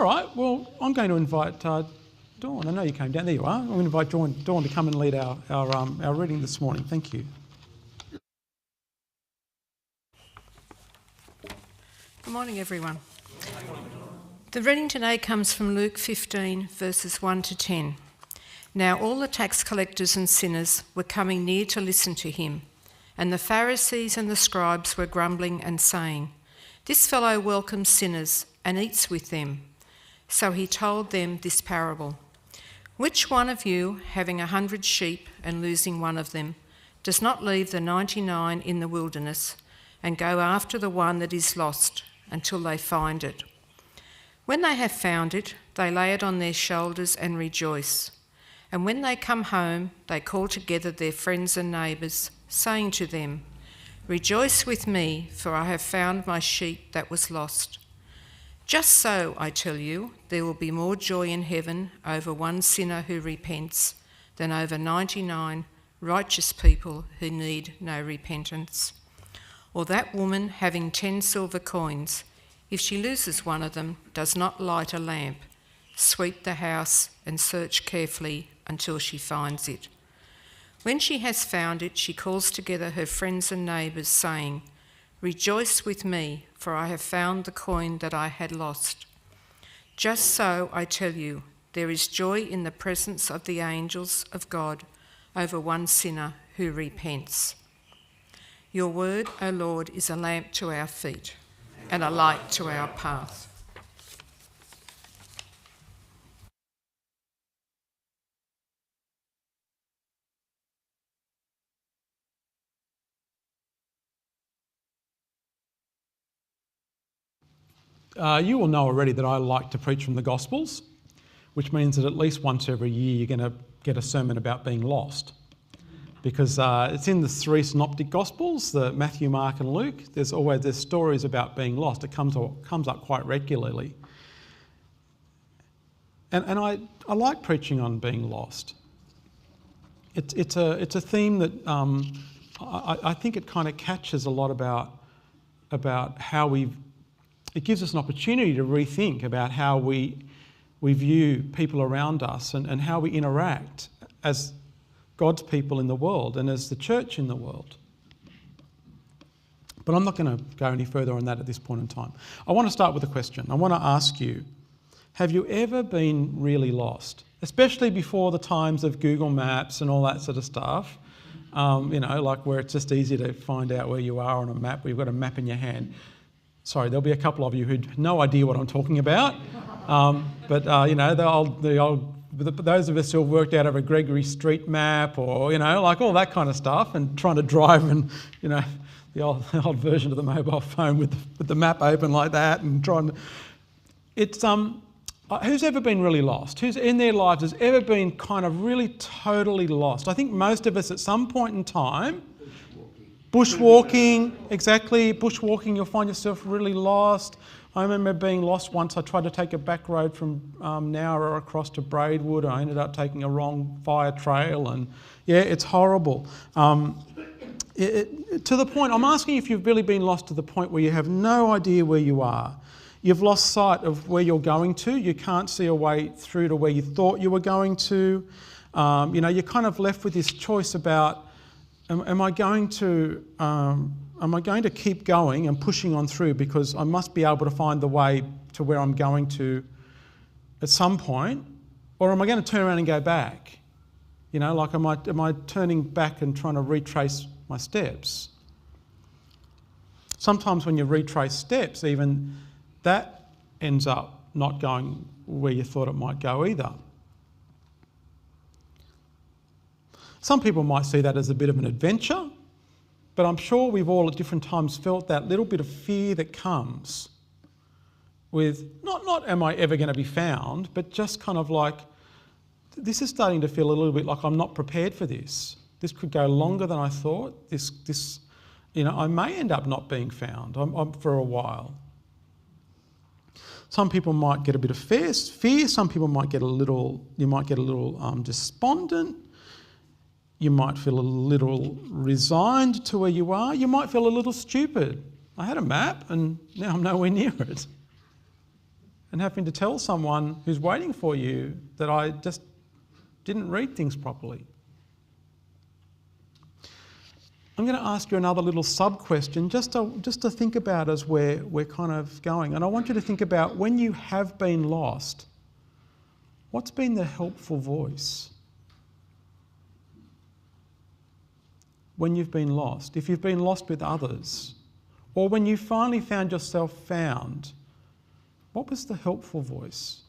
All right, well, I'm going to invite Dawn. I know you came down. There you are. I'm going to invite Dawn to come and lead our reading this morning. Thank you. Good morning, everyone. The reading today comes from Luke 15, verses 1 to 10. Now all the tax collectors and sinners were coming near to listen to him, and the Pharisees and the scribes were grumbling and saying, "This fellow welcomes sinners and eats with them." So he told them this parable. Which one of you, having 100 sheep and losing one of them, does not leave the 99 in the wilderness and go after the one that is lost until they find it? When they have found it, they lay it on their shoulders and rejoice. And when they come home, they call together their friends and neighbours, saying to them, "Rejoice with me, for I have found my sheep that was lost." Just so, I tell you, there will be more joy in heaven over one sinner who repents than over 99 righteous people who need no repentance. Or that woman having 10 silver coins, if she loses one of them, does not light a lamp, sweep the house and search carefully until she finds it. When she has found it, she calls together her friends and neighbours, saying, "Rejoice with me, for I have found the coin that I had lost." Just so, I tell you, there is joy in the presence of the angels of God over one sinner who repents. Your word, O Lord, is a lamp to our feet and a light to our path. You will know already that I like to preach from the Gospels, which means that at least once every year you're going to get a sermon about being lost. Because it's in the three synoptic Gospels, the Matthew, Mark and Luke, there's stories about being lost. It comes up quite regularly. And I like preaching on being lost. It's a theme that I think it kind of catches a lot about how it gives us an opportunity to rethink about how we view people around us and how we interact as God's people in the world and as the church in the world. But I'm not going to go any further on that at this point in time. I want to start with a question. I want to ask you, have you ever been really lost? Especially before the times of Google Maps and all that sort of stuff, like where it's just easy to find out where you are on a map, where you've got a map in your hand. Sorry, there'll be a couple of you who have no idea what I'm talking about. Those of us who have worked out of a Gregory Street map or, like all that kind of stuff and trying to drive and, the old version of the mobile phone with the map open like that and trying to... It's, who's ever been really lost? Who's in their lives has ever been kind of really totally lost? I think most of us at some point in time... Bushwalking, exactly. Bushwalking, you'll find yourself really lost. I remember being lost once. I tried to take a back road from Nowra across to Braidwood. I ended up taking a wrong fire trail and it's horrible. To the point, I'm asking if you've really been lost to the point where you have no idea where you are. You've lost sight of where you're going to. You can't see a way through to where you thought you were going to. You're kind of left with this choice about, Am I going to keep going and pushing on through because I must be able to find the way to where I'm going to at some point, or am I going to turn around and go back? Am I turning back and trying to retrace my steps? Sometimes when you retrace steps, even that ends up not going where you thought it might go either. Some people might see that as a bit of an adventure, but I'm sure we've all at different times felt that little bit of fear that comes with not am I ever going to be found, but just kind of like, this is starting to feel a little bit like I'm not prepared for this. This could go longer than I thought. I may end up not being found for a while. Some people might get a bit of fear. Some people might get a little despondent. You might feel a little resigned to where you are. You might feel a little stupid. I had a map and now I'm nowhere near it. and having to tell someone who's waiting for you that I just didn't read things properly. I'm going to ask you another little sub-question just to think about as we're kind of going. And I want you to think about, when you have been lost, what's been the helpful voice? When you've been lost, if you've been lost with others, or when you finally found yourself found, what was the helpful voice?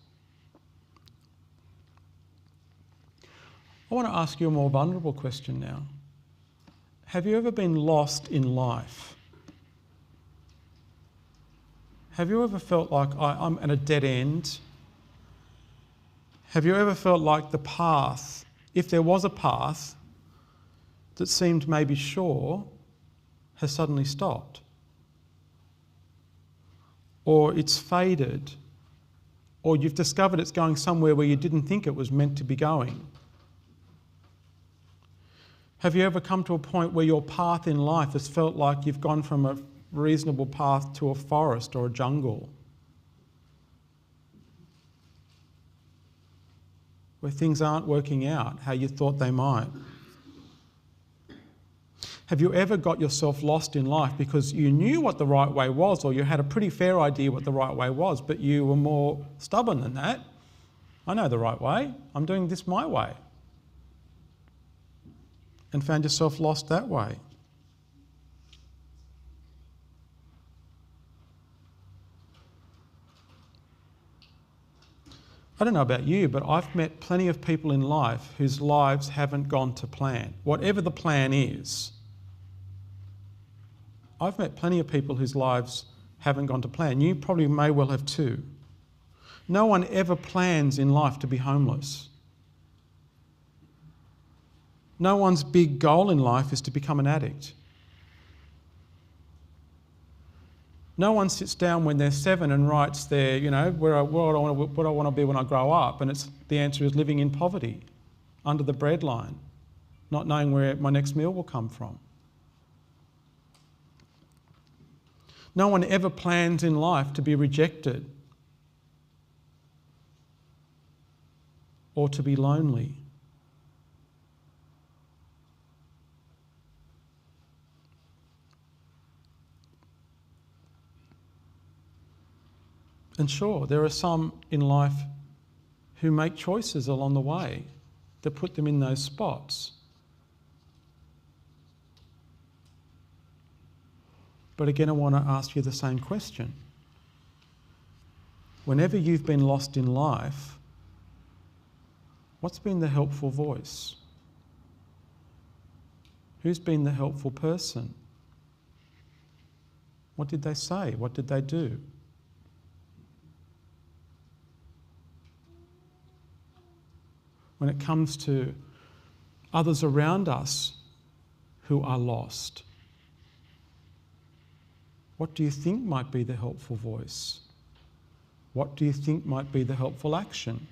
I want to ask you a more vulnerable question now. Have you ever been lost in life? Have you ever felt like I'm at a dead end? Have you ever felt like the path, if there was a path that seemed maybe sure, has suddenly stopped? Or it's faded, or you've discovered it's going somewhere where you didn't think it was meant to be going? Have you ever come to a point where your path in life has felt like you've gone from a reasonable path to a forest or a jungle, where things aren't working out how you thought they might? Have you ever got yourself lost in life because you knew what the right way was, or you had a pretty fair idea what the right way was, but you were more stubborn than that? I know the right way. I'm doing this my way. And found yourself lost that way. I don't know about you, but I've met plenty of people in life whose lives haven't gone to plan, whatever the plan is. I've met plenty of people whose lives haven't gone to plan. You probably may well have too. No one ever plans in life to be homeless. No one's big goal in life is to become an addict. No one sits down when they're 7 and writes their, what I want to be when I grow up, and the answer is living in poverty, under the breadline, not knowing where my next meal will come from. No one ever plans in life to be rejected or to be lonely. And sure, there are some in life who make choices along the way that put them in those spots. But again, I want to ask you the same question. Whenever you've been lost in life, what's been the helpful voice? Who's been the helpful person? What did they say? What did they do? When it comes to others around us who are lost, what do you think might be the helpful voice? What do you think might be the helpful action?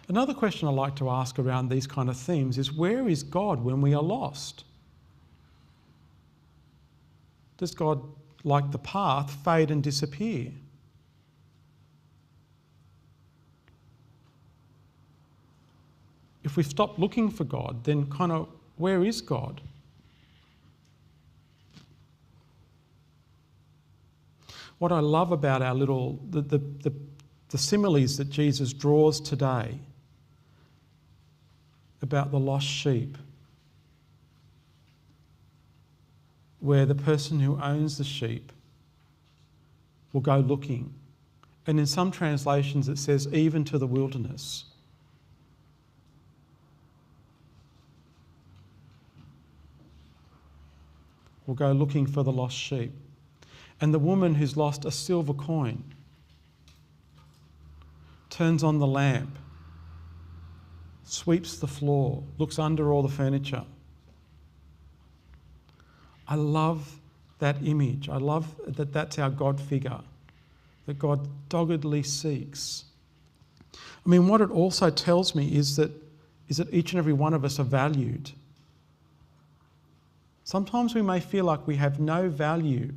Another question I like to ask around these kind of themes is, where is God when we are lost? Does God, like the path, fade and disappear? If we stop looking for God, then kind of where is God? What I love about our the similes that Jesus draws today about the lost sheep, where the person who owns the sheep will go looking. And in some translations it says, even to the wilderness. Will go looking for the lost sheep. And the woman who's lost a silver coin turns on the lamp, sweeps the floor, looks under all the furniture. I love that image. I love that that's our God figure, that God doggedly seeks. I mean, what it also tells me is that is that each and every one of us are valued. Sometimes we may feel like we have no value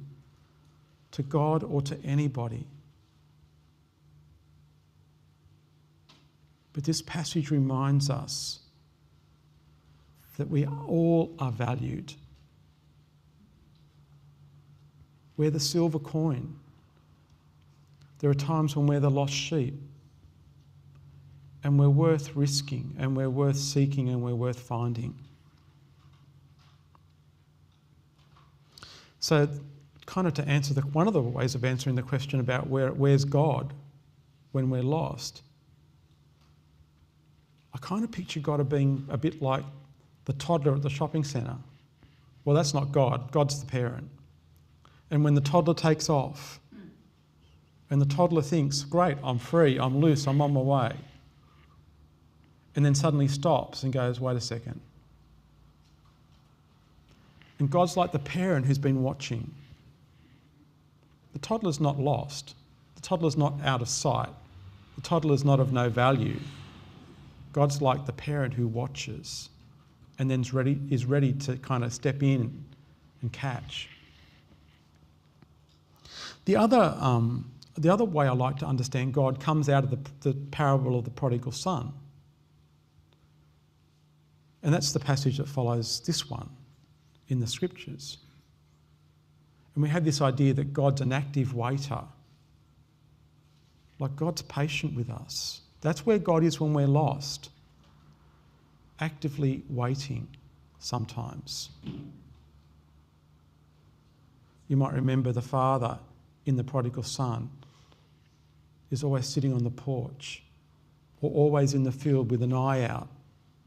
to God or to anybody. But this passage reminds us that we all are valued. We're the silver coin. There are times when we're the lost sheep, and we're worth risking, and we're worth seeking, and we're worth finding. So, kind of to answer one of the ways of answering the question about where's God when we're lost, I kind of picture God as being a bit like the toddler at the shopping centre. Well, that's not God. God's the parent. And when the toddler takes off, and the toddler thinks, great, I'm free, I'm loose, I'm on my way, and then suddenly stops and goes, wait a second. And God's like the parent who's been watching. The toddler's not lost. The toddler's not out of sight. The toddler's not of no value. God's like the parent who watches and then is ready to kind of step in and catch. The other way I like to understand God comes out of the parable of the prodigal son. And that's the passage that follows this one in the scriptures. And we have this idea that God's an active waiter. Like God's patient with us. That's where God is when we're lost. Actively waiting sometimes. You might remember the father in the prodigal son is always sitting on the porch or always in the field with an eye out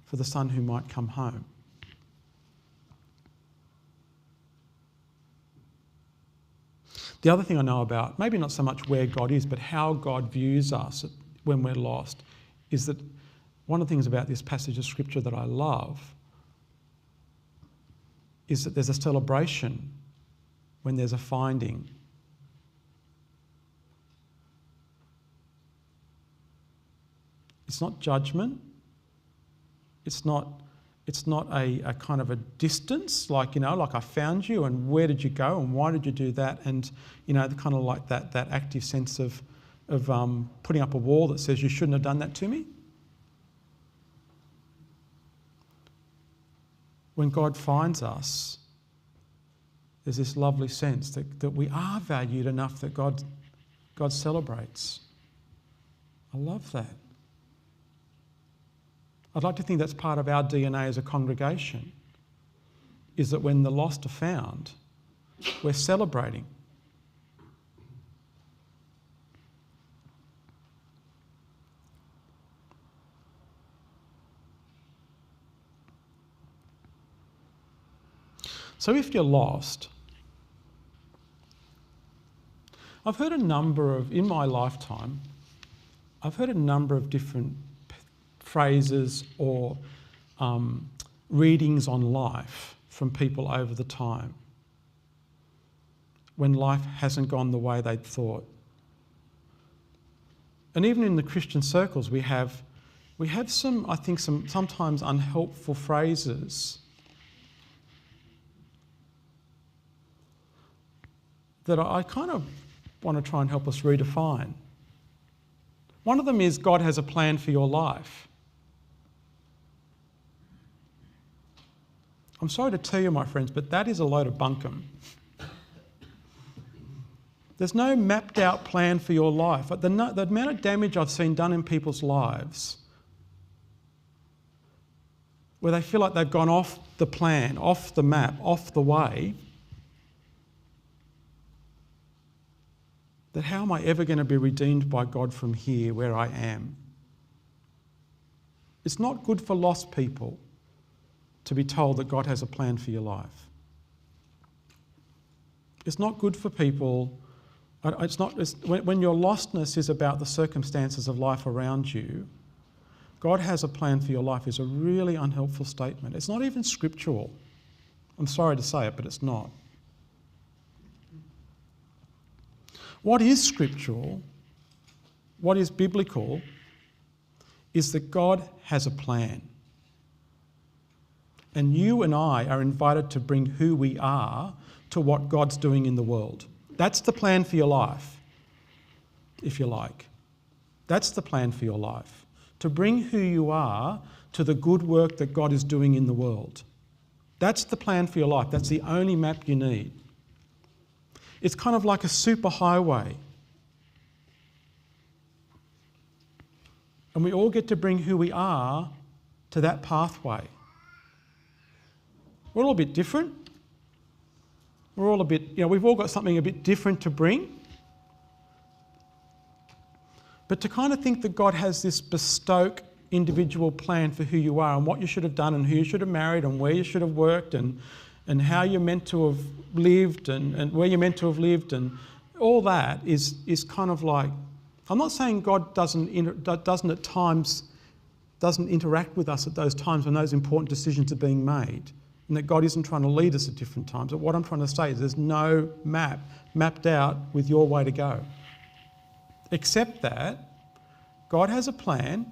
for the son who might come home. The other thing I know about, maybe not so much where God is, but how God views us when we're lost, is that one of the things about this passage of scripture that I love is that there's a celebration when there's a finding. It's not judgment. It's not a kind of a distance, like I found you and where did you go and why did you do that? And, kind of like that active sense of putting up a wall that says you shouldn't have done that to me. When God finds us, there's this lovely sense that we are valued enough that God celebrates. I love that. I'd like to think that's part of our DNA as a congregation, is that when the lost are found, we're celebrating. So if you're lost, I've heard in my lifetime, I've heard a number of different phrases or readings on life from people over the time when life hasn't gone the way they'd thought. And even in the Christian circles we have some sometimes unhelpful phrases that I kind of want to try and help us redefine. One of them is God has a plan for your life. I'm sorry to tell you, my friends, but that is a load of bunkum. There's no mapped out plan for your life. The amount of damage I've seen done in people's lives where they feel like they've gone off the plan, off the map, off the way, that how am I ever going to be redeemed by God from here where I am? It's not good for lost people to be told that God has a plan for your life. It's not good for people. When your lostness is about the circumstances of life around you, God has a plan for your life is a really unhelpful statement. It's not even scriptural. I'm sorry to say it, but it's not. What is scriptural, what is biblical, is that God has a plan. And you and I are invited to bring who we are to what God's doing in the world. That's the plan for your life, if you like. That's the plan for your life. To bring who you are to the good work that God is doing in the world. That's the plan for your life. That's the only map you need. It's kind of like a super highway. And we all get to bring who we are to that pathway. We're all a bit different. We're all a bit, we've all got something a bit different to bring. But to kind of think that God has this bespoke individual plan for who you are and what you should have done and who you should have married and where you should have worked and how you're meant to have lived and where you're meant to have lived and all that is kind of like, I'm not saying God doesn't at times interact with us at those times when those important decisions are being made. And that God isn't trying to lead us at different times. But what I'm trying to say is there's no map mapped out with your way to go. Except that God has a plan.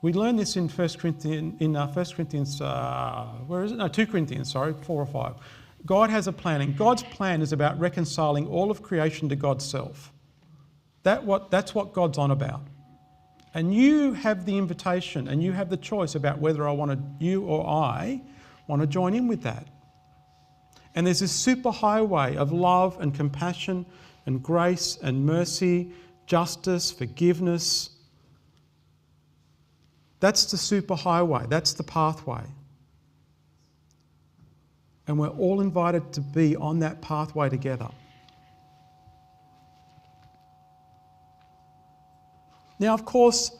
We learn this in 2 Corinthians 4 or 5. God has a plan, and God's plan is about reconciling all of creation to God's self. That's what God's on about. And you have the invitation and you have the choice about whether you or I want to join in with that. And there's this super highway of love and compassion and grace and mercy, justice, forgiveness. That's the super highway. That's the pathway. And we're all invited to be on that pathway together. Now, of course,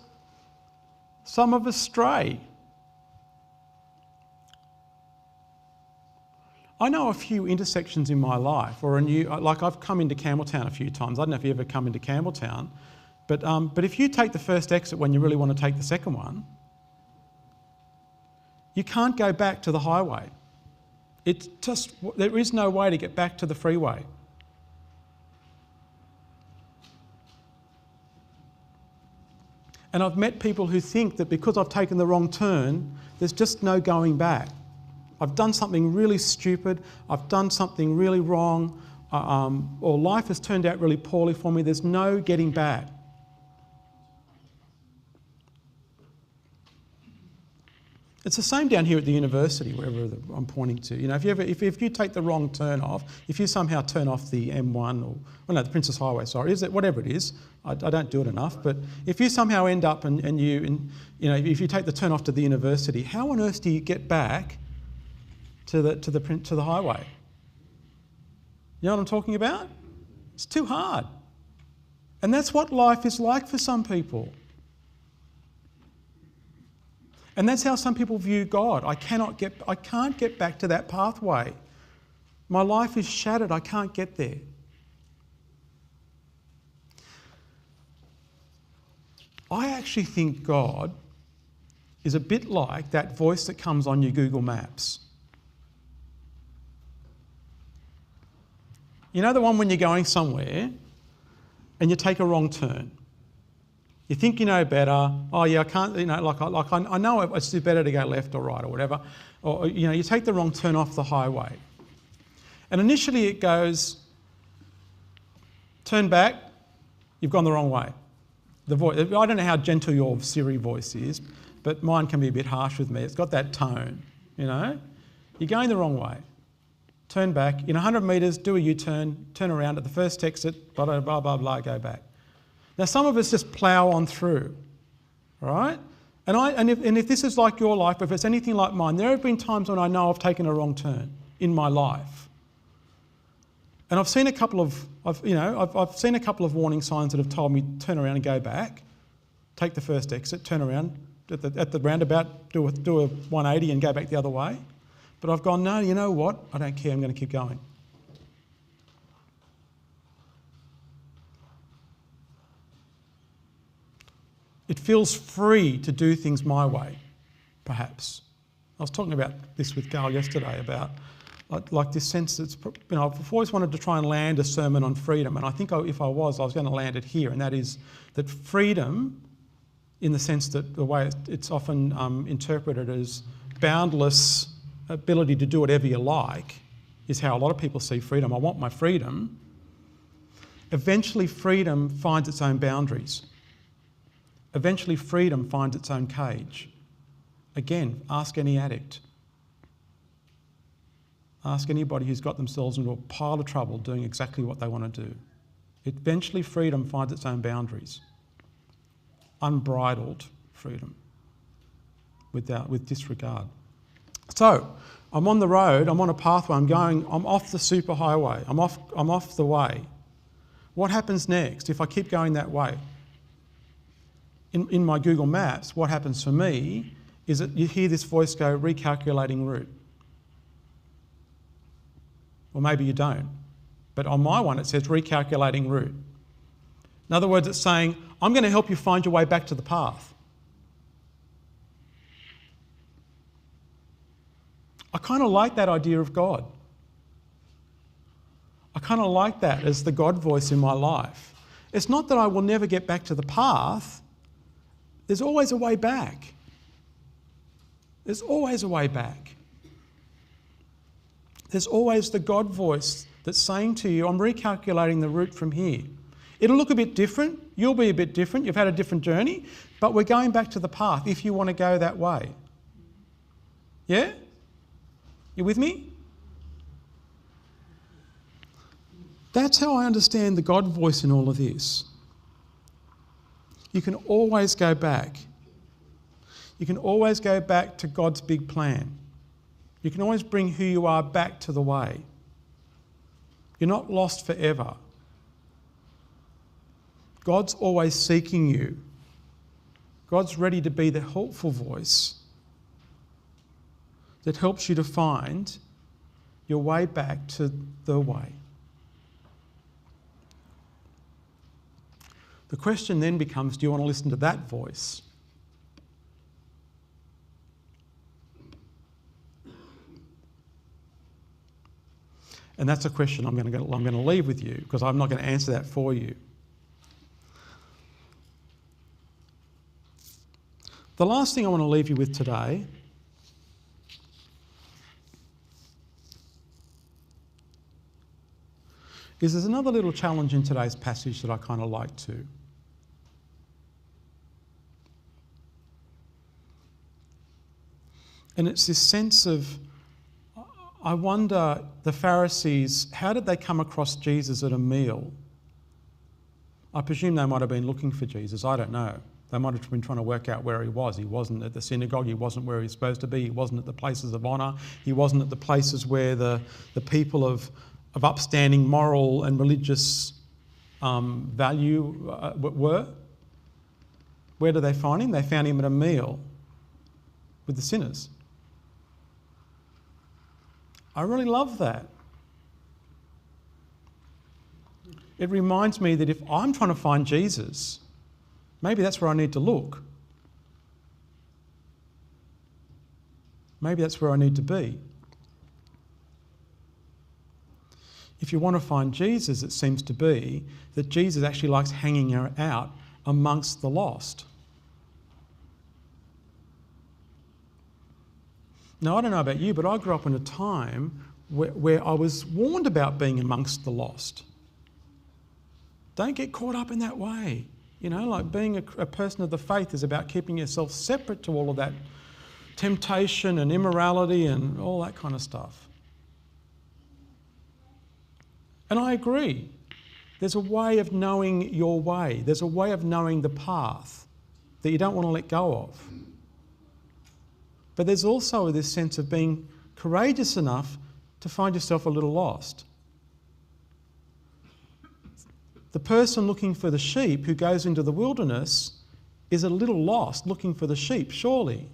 some of us stray. I know a few intersections in my life, like I've come into Campbelltown a few times. I don't know if you ever come into Campbelltown, but if you take the first exit when you really want to take the second one, you can't go back to the highway. There is no way to get back to the freeway. And I've met people who think that because I've taken the wrong turn, there's just no going back. I've done something really stupid, I've done something really wrong, or life has turned out really poorly for me, there's no getting back. It's the same down here at the university, wherever I'm pointing to. If you take the wrong turn off, if you somehow turn off the M1 the Princess Highway, whatever it is, I don't do it enough, but if you somehow end up if you take the turn off to the university, how on earth do you get back to the highway? You know what I'm talking about? It's too hard. And that's what life is like for some people. And that's how some people view God. I can't get back to that pathway. My life is shattered. I can't get there. I actually think God is a bit like that voice that comes on your Google Maps. You know the one when you're going somewhere and you take a wrong turn? You think you know better. Oh yeah, I can't. I know it's better to go left or right or whatever. Or you take the wrong turn off the highway, and initially it goes, turn back. You've gone the wrong way. The voice. I don't know how gentle your Siri voice is, but mine can be a bit harsh with me. It's got that tone. You're going the wrong way. Turn back. In 100 metres, do a U-turn. Turn around at the first exit. Blah blah blah blah blah. Go back. Now, some of us just plough on through, all right? And if this is like your life, if it's anything like mine, there have been times when I know I've taken a wrong turn in my life, and I've seen a couple of warning signs that have told me turn around and go back, take the first exit, turn around at the roundabout, do a 180 and go back the other way. But I've gone, no, you know what? I don't care. I'm going to keep going. It feels free to do things my way, perhaps. I was talking about this with Carl yesterday about like this sense that's, I've always wanted to try and land a sermon on freedom, and I think if I was going to land it here, and that is that freedom, in the sense that the way it's often interpreted as boundless ability to do whatever you like is how a lot of people see freedom. I want my freedom. Eventually freedom finds its own boundaries. Eventually freedom finds its own cage. Again, ask any addict. Ask anybody who's got themselves into a pile of trouble doing exactly what they want to do. Eventually freedom finds its own boundaries. Unbridled freedom with disregard. So, I'm on the road, I'm on a pathway, I'm off the superhighway, I'm off the way. What happens next if I keep going that way? In my Google Maps, what happens for me is that you hear this voice go, recalculating route. Or maybe you don't. But on my one, it says recalculating route. In other words, it's saying, I'm going to help you find your way back to the path. I kind of like that idea of God. I kind of like that as the God voice in my life. It's not that I will never get back to the path. There's always a way back. There's always a way back. There's always the God voice that's saying to you, I'm recalculating the route from here. It'll look a bit different. You'll be a bit different. You've had a different journey. But we're going back to the path if you want to go that way. Yeah? You with me? That's how I understand the God voice in all of this. You can always go back. You can always go back to God's big plan. You can always bring who you are back to the way. You're not lost forever. God's always seeking you. God's ready to be the helpful voice that helps you to find your way back to the way. The question then becomes, do you want to listen to that voice? And that's a question I'm going to leave with you, because I'm not going to answer that for you. The last thing I want to leave you with today is there's another little challenge in today's passage that I kind of like too. And it's this sense of, I wonder, the Pharisees, how did they come across Jesus at a meal? I presume they might have been looking for Jesus, I don't know. They might have been trying to work out where he was. He wasn't at the synagogue, he wasn't where he was supposed to be, he wasn't at the places of honour, he wasn't at the places where the people of upstanding moral and religious value were. Where did they find him? They found him at a meal with the sinners. I really love that. It reminds me that if I'm trying to find Jesus, maybe that's where I need to look. Maybe that's where I need to be. If you want to find Jesus, it seems to be that Jesus actually likes hanging out amongst the lost. Now, I don't know about you, but I grew up in a time where I was warned about being amongst the lost. Don't get caught up in that way. You know, like being a person of the faith is about keeping yourself separate to all of that temptation and immorality and all that kind of stuff. And I agree. There's a way of knowing your way. There's a way of knowing the path that you don't want to let go of. But there's also this sense of being courageous enough to find yourself a little lost. The person looking for the sheep who goes into the wilderness is a little lost looking for the sheep, surely.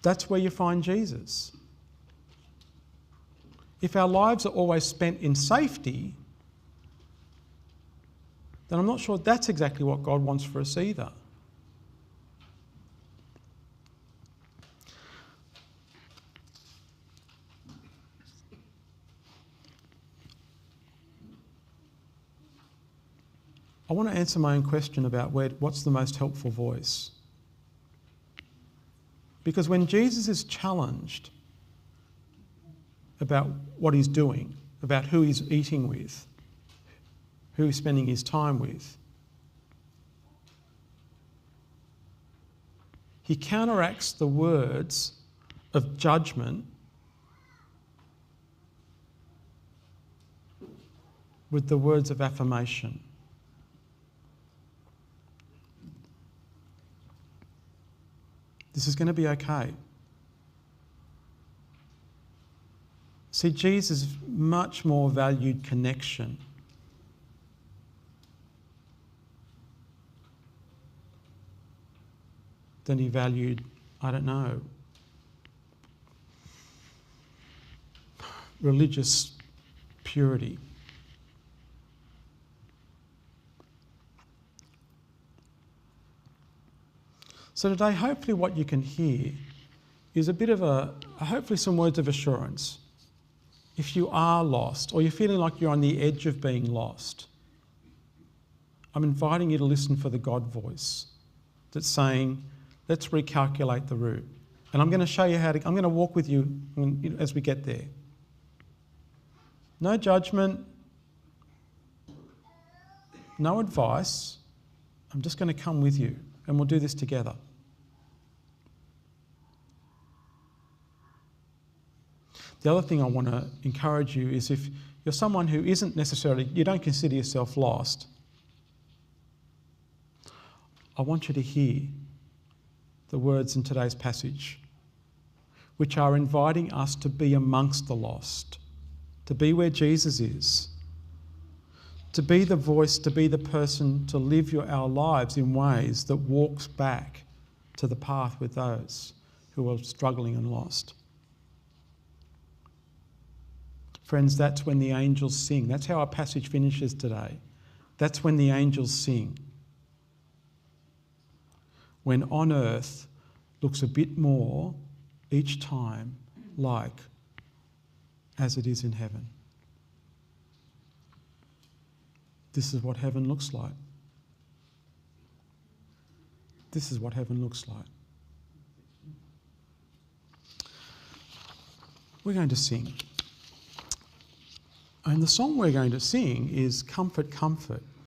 That's where you find Jesus. If our lives are always spent in safety, then I'm not sure that's exactly what God wants for us either. I want to answer my own question about what's the most helpful voice. Because when Jesus is challenged about what he's doing, about who he's eating with, who he's spending his time with, he counteracts the words of judgment with the words of affirmation. This is going to be okay. See, Jesus much more valued connection than he valued, I don't know, religious purity. So today, hopefully what you can hear is a bit of hopefully some words of assurance. If you are lost, or you're feeling like you're on the edge of being lost, I'm inviting you to listen for the God voice that's saying, let's recalculate the route. And I'm going to show you I'm going to walk with you as we get there. No judgment, no advice. I'm just going to come with you and we'll do this together. The other thing I want to encourage you is if you're someone who isn't necessarily, you don't consider yourself lost, I want you to hear the words in today's passage, which are inviting us to be amongst the lost, to be where Jesus is, to be the voice, to be the person, to live our lives in ways that walks back to the path with those who are struggling and lost. Friends, that's when the angels sing. That's how our passage finishes today. That's when the angels sing. When on earth looks a bit more each time like as it is in heaven. This is what heaven looks like. This is what heaven looks like. We're going to sing. And the song we're going to sing is Comfort, Comfort.